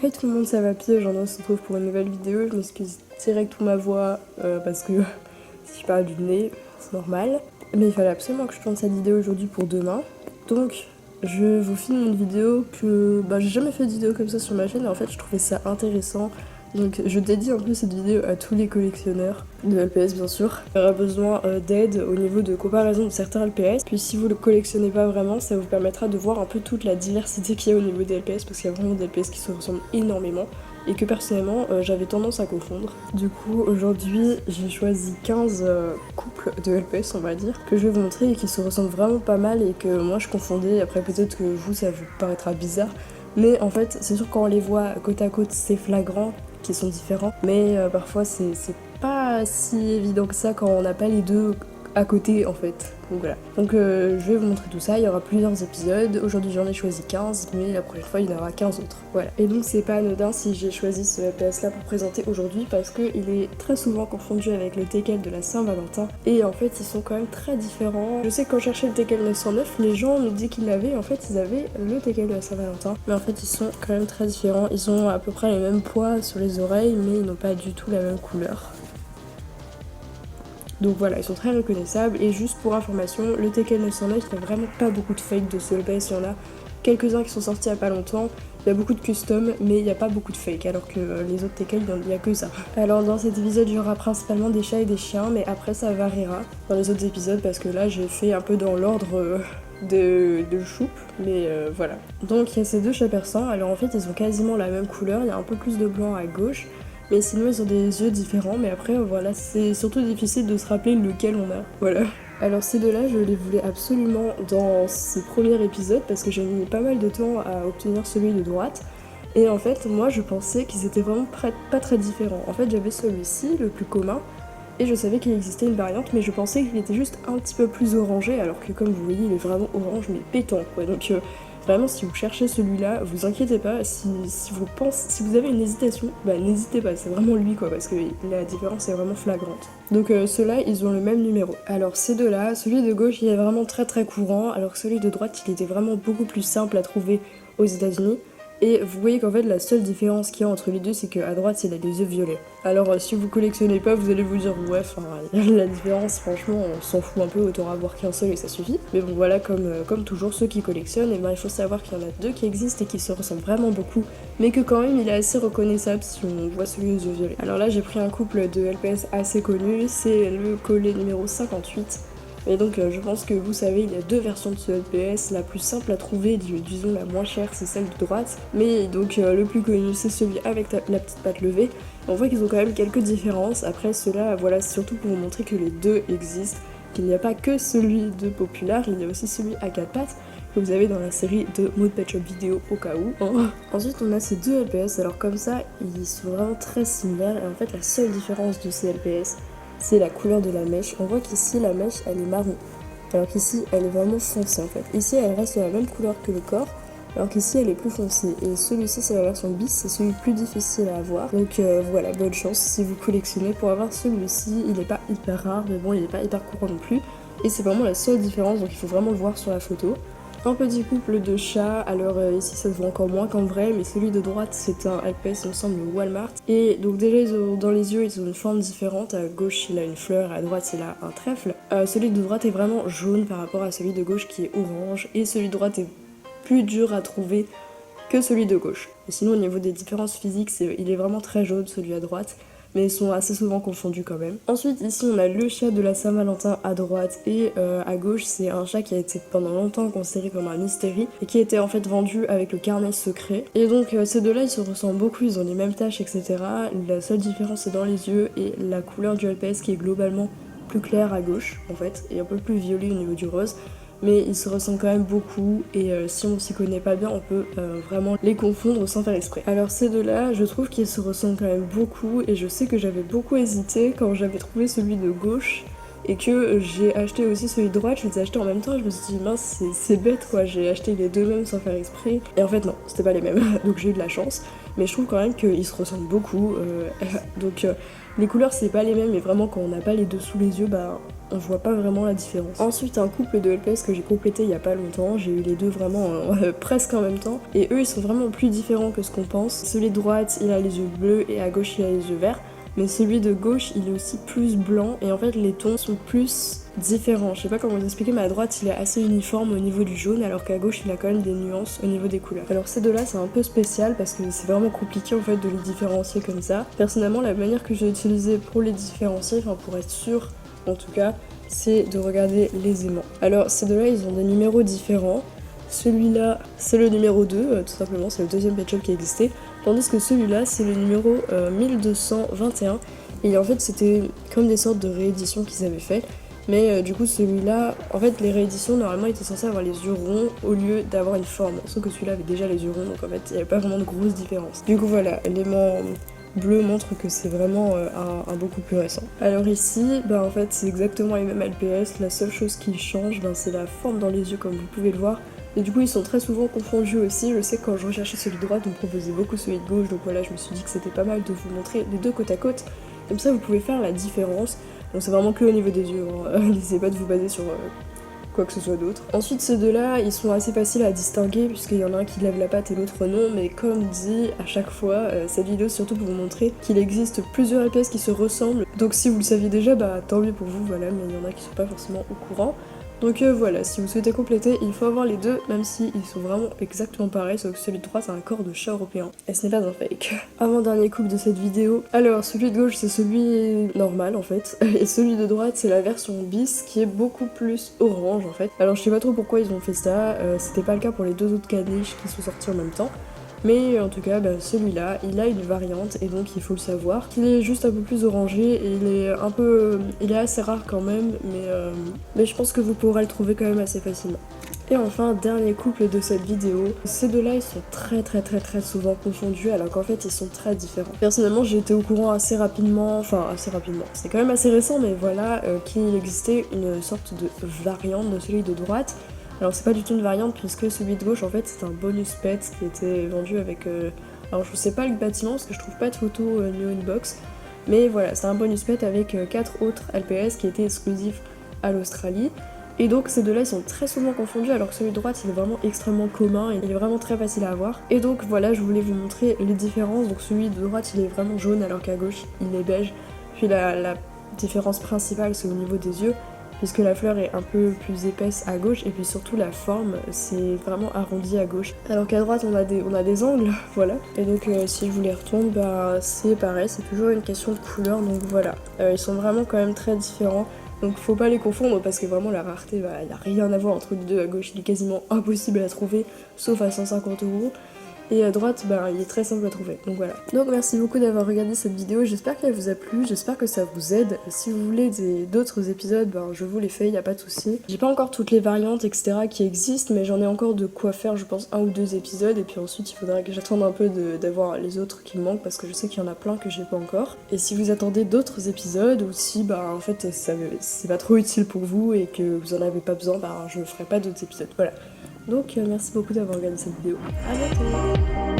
Hey tout le monde, ça va pied, aujourd'hui on se retrouve pour une nouvelle vidéo. Je m'excuse direct pour ma voix parce que si je parle du nez, c'est normal. Mais il fallait absolument que je tourne cette vidéo aujourd'hui pour demain. Donc je vous filme une vidéo que j'ai jamais fait de vidéo comme ça sur ma chaîne et en fait je trouvais ça intéressant. Donc je dédie en plus cette vidéo à tous les collectionneurs de LPS bien sûr. Il y aura besoin d'aide au niveau de comparaison de certains LPS. Puis si vous le collectionnez pas vraiment, ça vous permettra de voir un peu toute la diversité qu'il y a au niveau des LPS parce qu'il y a vraiment des LPS qui se ressemblent énormément et que personnellement j'avais tendance à confondre. Du coup aujourd'hui j'ai choisi 15 couples de LPS on va dire que je vais vous montrer et qui se ressemblent vraiment pas mal et que moi je confondais. Après peut-être que vous ça vous paraîtra bizarre. Mais en fait, c'est sûr quand on les voit côte à côte, c'est flagrant qu'ils sont différents. Mais parfois, c'est pas si évident que ça quand on n'a pas les deux à côté en fait. Donc voilà. Donc je vais vous montrer tout ça. Il y aura plusieurs épisodes. Aujourd'hui, j'en ai choisi 15, mais la prochaine fois, il y en aura 15 autres. Voilà. Et donc, c'est pas anodin si j'ai choisi ce LPS là pour présenter aujourd'hui parce qu'il est très souvent confondu avec le Tekel de la Saint-Valentin. Et en fait, ils sont quand même très différents. Je sais que quand je cherchais le Tekel 909, les gens me disaient qu'ils l'avaient. En fait, ils avaient le Tekel de la Saint-Valentin. Mais en fait, ils sont quand même très différents. Ils ont à peu près les mêmes poids sur les oreilles, mais ils n'ont pas du tout la même couleur. Donc voilà, ils sont très reconnaissables. Et juste pour information, le Tekel 909, il n'y a vraiment pas beaucoup de fake de ce LPS. Il y en a quelques-uns qui sont sortis il n'y a pas longtemps. Il y a beaucoup de custom, mais il n'y a pas beaucoup de fake, alors que les autres Tekel, il n'y a que ça. Alors dans cet épisode, il y aura principalement des chats et des chiens, mais après ça variera dans les autres épisodes, parce que là j'ai fait un peu dans l'ordre de choupe, mais voilà. Donc il y a ces deux chats persans, alors en fait ils ont quasiment la même couleur, il y a un peu plus de blanc à gauche, mais sinon ils ont des yeux différents, mais après voilà, c'est surtout difficile de se rappeler lequel on a, voilà. Alors ces deux-là, je les voulais absolument dans ce premier épisode parce que j'ai mis pas mal de temps à obtenir celui de droite. Et en fait, moi je pensais qu'ils étaient vraiment pas très différents. En fait, j'avais celui-ci, le plus commun, et je savais qu'il existait une variante, mais je pensais qu'il était juste un petit peu plus orangé, alors que comme vous voyez, il est vraiment orange, mais pétant, quoi. Donc vraiment, si vous cherchez celui-là, vous inquiétez pas, si vous avez une hésitation, n'hésitez pas, c'est vraiment lui quoi, parce que la différence est vraiment flagrante. Donc ceux-là, ils ont le même numéro. Alors ces deux-là, celui de gauche, il est vraiment très courant, alors que celui de droite, il était vraiment beaucoup plus simple à trouver aux États-Unis. Et vous voyez qu'en fait la seule différence qu'il y a entre les deux c'est qu'à droite il a des yeux violets. Alors si vous collectionnez pas vous allez vous dire ouais la différence franchement on s'en fout un peu, autant avoir qu'un seul et ça suffit. Mais bon voilà comme toujours ceux qui collectionnent et il faut savoir qu'il y en a deux qui existent et qui se ressemblent vraiment beaucoup mais que quand même il est assez reconnaissable si on voit celui aux yeux violets. Alors là j'ai pris un couple de LPS assez connu, c'est le collet numéro 58. Et donc je pense que vous savez, il y a deux versions de ce LPS, la plus simple à trouver, disons la moins chère, c'est celle de droite. Mais donc le plus connu, c'est celui avec la petite patte levée. On voit qu'ils ont quand même quelques différences. Après ceux-là, voilà, c'est surtout pour vous montrer que les deux existent, qu'il n'y a pas que celui de Populaire, il y a aussi celui à quatre pattes que vous avez dans la série de Mode Pet Shop vidéo au cas où. Ensuite on a ces deux LPS, alors comme ça, ils sont vraiment très similaires. Et en fait la seule différence de ces LPS, c'est la couleur de la mèche. On voit qu'ici la mèche elle est marron, alors qu'ici elle est vraiment foncée en fait. Ici elle reste de la même couleur que le corps, alors qu'ici elle est plus foncée. Et celui-ci c'est la version bis, c'est celui le plus difficile à avoir. Donc voilà, bonne chance si vous collectionnez pour avoir celui-ci. Il n'est pas hyper rare, mais bon il n'est pas hyper courant non plus. Et c'est vraiment la seule différence, donc il faut vraiment le voir sur la photo. Un petit couple de chats, alors ici ça se voit encore moins qu'en vrai, mais celui de droite c'est un LPS il me semble Walmart. Et donc déjà dans les yeux ils ont une forme différente, à gauche il a une fleur, à droite il a un trèfle. Celui de droite est vraiment jaune par rapport à celui de gauche qui est orange, et celui de droite est plus dur à trouver que celui de gauche. Et sinon au niveau des différences physiques, il est vraiment très jaune celui à droite, mais ils sont assez souvent confondus quand même. Ensuite ici on a le chat de la Saint-Valentin à droite et à gauche c'est un chat qui a été pendant longtemps considéré comme un mystérie et qui était en fait vendu avec le carnet secret. Et donc ces deux là ils se ressemblent beaucoup, ils ont les mêmes taches etc. La seule différence c'est dans les yeux et la couleur du LPS qui est globalement plus claire à gauche en fait et un peu plus violet au niveau du rose. Mais ils se ressemblent quand même beaucoup et si on s'y connaît pas bien on peut vraiment les confondre sans faire exprès. Alors ces deux là je trouve qu'ils se ressemblent quand même beaucoup et je sais que j'avais beaucoup hésité quand j'avais trouvé celui de gauche et que j'ai acheté aussi celui de droite, je les ai achetés en même temps et je me suis dit mince c'est bête quoi, j'ai acheté les deux mêmes sans faire exprès et en fait non c'était pas les mêmes donc j'ai eu de la chance. mais je trouve quand même qu'ils se ressemblent beaucoup. Donc les couleurs c'est pas les mêmes, mais vraiment quand on n'a pas les deux sous les yeux, bah on voit pas vraiment la différence. Ensuite un couple de LPS que j'ai complété il y a pas longtemps, j'ai eu les deux vraiment presque en même temps, et eux ils sont vraiment plus différents que ce qu'on pense. Celui de droite il a les yeux bleus et à gauche il a les yeux verts, mais celui de gauche il est aussi plus blanc et en fait les tons sont plus différents. Je sais pas comment vous expliquer, mais à droite il est assez uniforme au niveau du jaune alors qu'à gauche il a quand même des nuances au niveau des couleurs. Alors ces deux là c'est un peu spécial parce que c'est vraiment compliqué en fait de les différencier comme ça. Personnellement la manière que j'ai utilisée pour les différencier, enfin pour être sûre en tout cas, c'est de regarder les aimants. Alors ces deux là ils ont des numéros différents. Celui-là c'est le numéro 2 tout simplement, c'est le deuxième pet shop qui existait, tandis que celui-là c'est le numéro 1221 et en fait c'était comme des sortes de rééditions qu'ils avaient fait. Mais du coup celui-là, en fait les rééditions normalement étaient censés avoir les yeux ronds au lieu d'avoir une forme. Sauf que celui-là avait déjà les yeux ronds, donc en fait il n'y avait pas vraiment de grosse différence. Du coup voilà, l'aimant bleu montre que c'est vraiment un beaucoup plus récent. Alors ici, bah en fait c'est exactement les mêmes LPS, la seule chose qui change c'est la forme dans les yeux comme vous pouvez le voir. Et du coup ils sont très souvent confondus aussi, je sais que quand je recherchais celui de droite on me proposait beaucoup celui de gauche, donc voilà je me suis dit que c'était pas mal de vous montrer les deux côte à côte, comme ça vous pouvez faire la différence. Donc c'est vraiment que au niveau des yeux, hein. N'essayez pas de vous baser sur quoi que ce soit d'autre. Ensuite ces deux là ils sont assez faciles à distinguer puisqu'il y en a un qui lève la patte et l'autre non, mais comme dit à chaque fois, cette vidéo c'est surtout pour vous montrer qu'il existe plusieurs LPS qui se ressemblent, donc si vous le saviez déjà bah tant mieux pour vous, voilà, mais il y en a qui sont pas forcément au courant. Donc voilà, si vous souhaitez compléter, il faut avoir les deux, même si ils sont vraiment exactement pareils, sauf que celui de droite c'est un corps de chat européen. Et ce n'est pas un fake. Avant-dernier couple de cette vidéo. Alors, celui de gauche c'est celui normal en fait, et celui de droite c'est la version bis qui est beaucoup plus orange en fait. Alors je sais pas trop pourquoi ils ont fait ça, c'était pas le cas pour les deux autres caniches qui sont sortis en même temps. Mais en tout cas, celui-là, il a une variante et donc il faut le savoir. Il est juste un peu plus orangé et il est assez rare quand même, mais je pense que vous pourrez le trouver quand même assez facilement. Et enfin, dernier couple de cette vidéo. Ces deux-là, ils sont très souvent confondus alors qu'en fait, ils sont très différents. Personnellement, j'ai été au courant assez rapidement, c'est quand même assez récent, mais voilà, qu'il existait une sorte de variante de celui de droite. Alors c'est pas du tout une variante puisque celui de gauche en fait c'est un bonus pet qui était vendu avec... Alors je sais pas le bâtiment parce que je trouve pas de photo ni inbox, mais voilà c'est un bonus pet avec 4 autres LPS qui étaient exclusifs à l'Australie. Et donc ces deux-là ils sont très souvent confondus alors que celui de droite il est vraiment extrêmement commun et il est vraiment très facile à avoir. Et donc voilà, je voulais vous montrer les différences. Donc celui de droite il est vraiment jaune alors qu'à gauche il est beige. Puis la différence principale c'est au niveau des yeux, puisque la fleur est un peu plus épaisse à gauche et puis surtout la forme c'est vraiment arrondi à gauche. Alors qu'à droite on a des angles, voilà. Et donc si je vous les retourne, c'est pareil, c'est toujours une question de couleur, donc voilà. Ils sont vraiment quand même très différents. Donc faut pas les confondre parce que vraiment la rareté, il n'y a rien à voir entre les deux. À gauche il est quasiment impossible à trouver, sauf à 150€. Et à droite, il est très simple à trouver, donc voilà. Donc merci beaucoup d'avoir regardé cette vidéo, j'espère qu'elle vous a plu, j'espère que ça vous aide. Si vous voulez d'autres épisodes, je vous les fais, y a pas de souci. J'ai pas encore toutes les variantes, etc. qui existent, mais j'en ai encore de quoi faire, je pense, 1 ou 2 épisodes, et puis ensuite il faudra que j'attende un peu d'avoir les autres qui me manquent, parce que je sais qu'il y en a plein que j'ai pas encore. Et si vous attendez d'autres épisodes, ou si en fait c'est pas trop utile pour vous, et que vous en avez pas besoin, je ferai pas d'autres épisodes, voilà. Donc merci beaucoup d'avoir regardé cette vidéo. À bientôt.